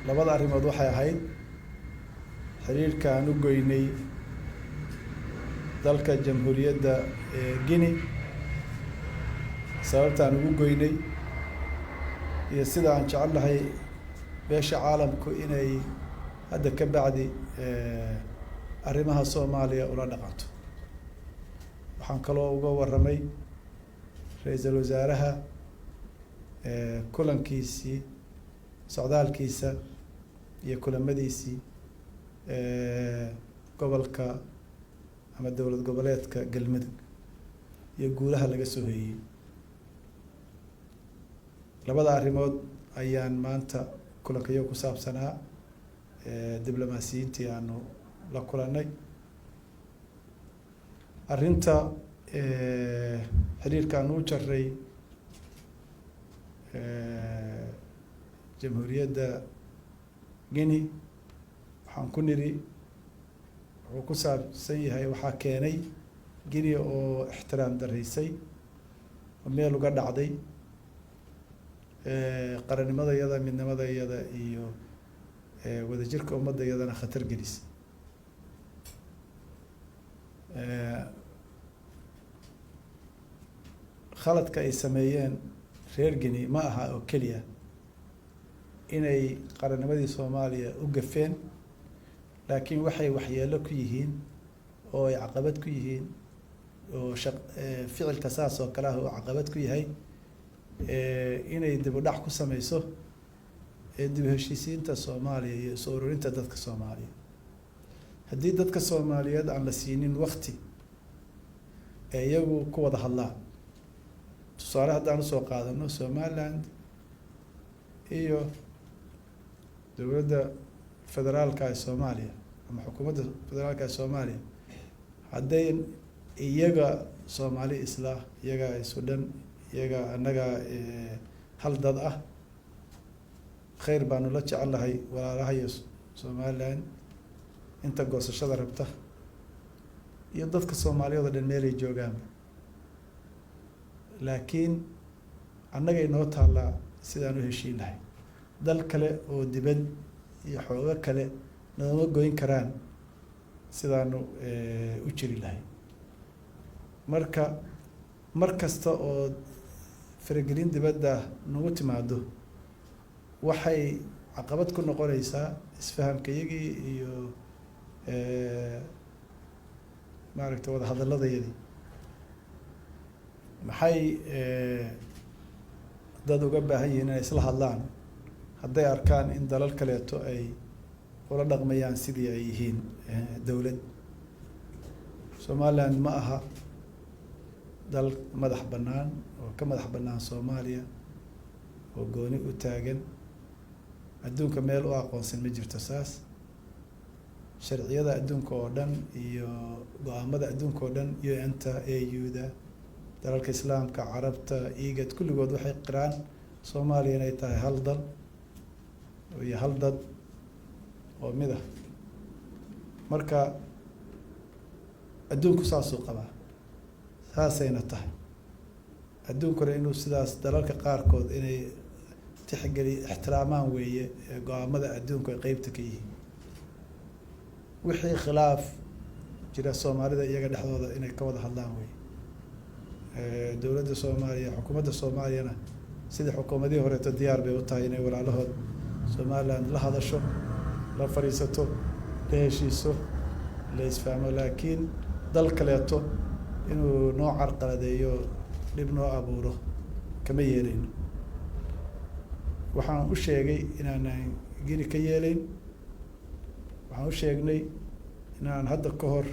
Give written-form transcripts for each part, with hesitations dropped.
labada arrimood waxay ahayd xiriirka aan u goynay dalka jamhuuriyadda Guinea sababta aan ugu goynay iyo sida aan jecelahay beesha caalamku inay hadda ka bacdi arrimaha Soomaaliya ula dhaqanto. waxaan kaloo uga warramay ra'iisul wasaaraha kulankiisii socdaalkiisa iyo kulamadiisii gobolka ama dowlad goboleedka Galmudug iyo guulaha laga soo heeyay. labada arrimood ayaan maanta kulankayo ku saabsanaa diblomaasiyiintii aanu la kulannay. arrinta xiriirka aan u jaray jamhuuriyadda Guinea waxaan ku niri wuxuu ku saabsan yahay waxaa keenay Guinea oo ixtiraam daraysay oo meel uga dhacday qarannimadayada midnimadayada iyo wadajirka ummadayadana khatar gelisay. khaladka ay sameeyeen reer Guinea ma aha oo keliya inay qarannimadii Soomaaliya u gafeen, laakiin waxay waxyeelo ku yihiin oo ay caqabad ku yihiin oo ficilka saas oo kale ah oo caqabad ku yahay inay dib u dhac ku sameyso dib u heshiisiinta Soomaaliya iyo soo ururinta dadka Soomaaliya. haddii dadka Soomaaliyeed aan la siinin waqti iyagu ku wada hadlaan, tusaale haddaan usoo qaadano Somaliland iyo dowladda federaalka ee Soomaaliya ama xukuumadda federaalka ee Soomaaliya, hadday iyaga Soomaali isla iyaga isu dhan iyaga annaga hal dad ah, khayr baanu la jecelahay walaalaha iyo Somaliland inta goosashada rabta iyo dadka Soomaaliyeed oo dhan meelay joogaan. laakiin annaga inoo taallaa sidaan u heshiin lahay. dal kale oo dibad iyo xoogo kale nooma goyn karaan sidaanu u jiri lahay. marka mar kasta oo faragelin dibadda nagu timaado waxay caqabad ku noqonaysaa isfahamkayagii iyo maaragtay wada hadalladayadii. maxay dad uga baahan yihiin inay isla hadlaan hadday arkaan in dalal kaleeto ay ula dhaqmayaan sidii ay yihiin dowlad. Somaliland ma aha dal madax bannaan oo ka madax bannaan Soomaaliya oo gooni u taagan. adduunka meel u aqoonsan ma jirto saas. sharciyada adduunka oo dhan iyo go-aamada adduunka oo dhan UN-ta, AU-da, dalalka islaamka, carabta, IGAD kulligood waxay qiraan Soomaaliya inay tahay hal dal iyo hal dad oo mid ah. marka adduunku saasuu qabaa, saasayna tahay. adduunkuna inuu sidaas dalalka qaarkood inay ixtiraamaan weeye go-aamada adduunku ay qeybta ka yihiin. wixii khilaaf jira Soomaalida iyaga dhexdooda inay ka wada hadlaan weeye. dowladda Soomaaliya, xukuumadda Soomaaliyana sidii xukuumadihii horeeto diyaar bay u tahay inay walaalahood Somaliland la hadasho, la fadhiisato, la heshiiso, la isfahmo. laakiin dal kaleeto inuu noo carqaladeeyo dhib noo abuuro kama yeelayno. waxaan u sheegay inaanan Guinea ka yeelayn. waxaan u sheegnay inaan hadda ka hor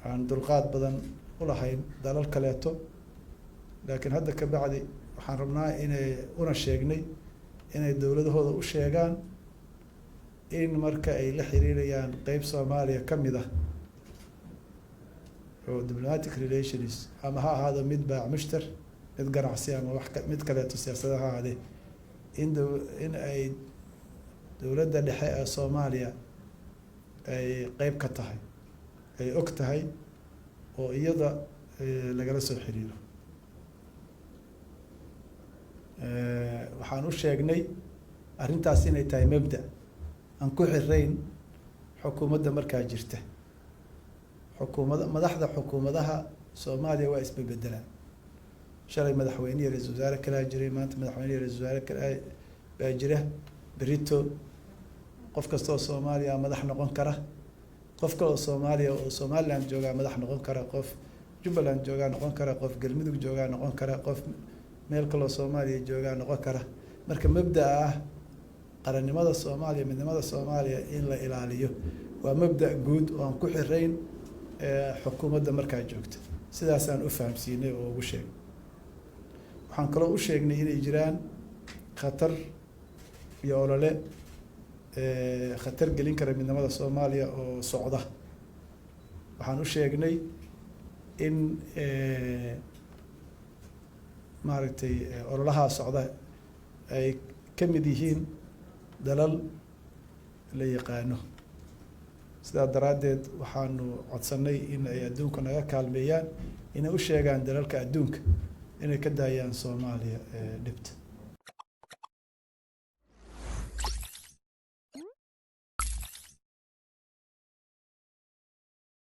aan dulqaad badan u lahayn dalal kaleeto, laakiin hadda ka bacdi waxaan rabnaa inay una sheegnay inay dowladahooda u sheegaan in marka ay la xiriirayaan qeyb Soomaaliya ka mid ah oo diplomatic relations ama ha ahaado mid baac mushtar, mid ganacsi ama mid kaleeto siyaasada ha ahaadee, in ay dowladda dhexe ee Soomaaliya ay qeyb ka tahay, ay og tahay oo iyada lagala soo xiriiro. waxaan u sheegnay arrintaas inay tahay mabda aan ku xirayn xukuumadda markaa jirta. madaxda xukuumadaha Soomaaliya waa isbebedelaan. shalay madaxweyne iyo ra'iisul wasaare kala jiray, maanta madaxweyne iyo ra'iisul wasaare kala baa jira. berito qof kasta oo Soomaaliya madax noqon kara, qof kale oo Soomaaliya oo Somaliland jooga madax noqon kara, qof Jubbaland jooga noqon kara, qof Galmudug jooga noqon kara, qof meel kale oo Soomaaliya jooga noqon kara. marka mabda'a ah qarannimada Soomaaliya, midnimada Soomaaliya in la ilaaliyo waa mabda' guud oo aan ku xirayn xukuumadda markaa joogta. sidaasaan u fahamsiinay oo ugu sheegay. waxaan kaloo u sheegnay inay jiraan khatar iyo olole khatar gelin kara midnimada Soomaaliya oo socda. waxaan u sheegnay in maaragtay ololaha socda ay ka mid yihiin dalal la yaqaano. sidaa daraaddeed waxaanu codsanay in ay adduunka naga kaalmeeyaan inay u sheegaan dalalka adduunka inay ka daayaan Soomaaliya dhibta.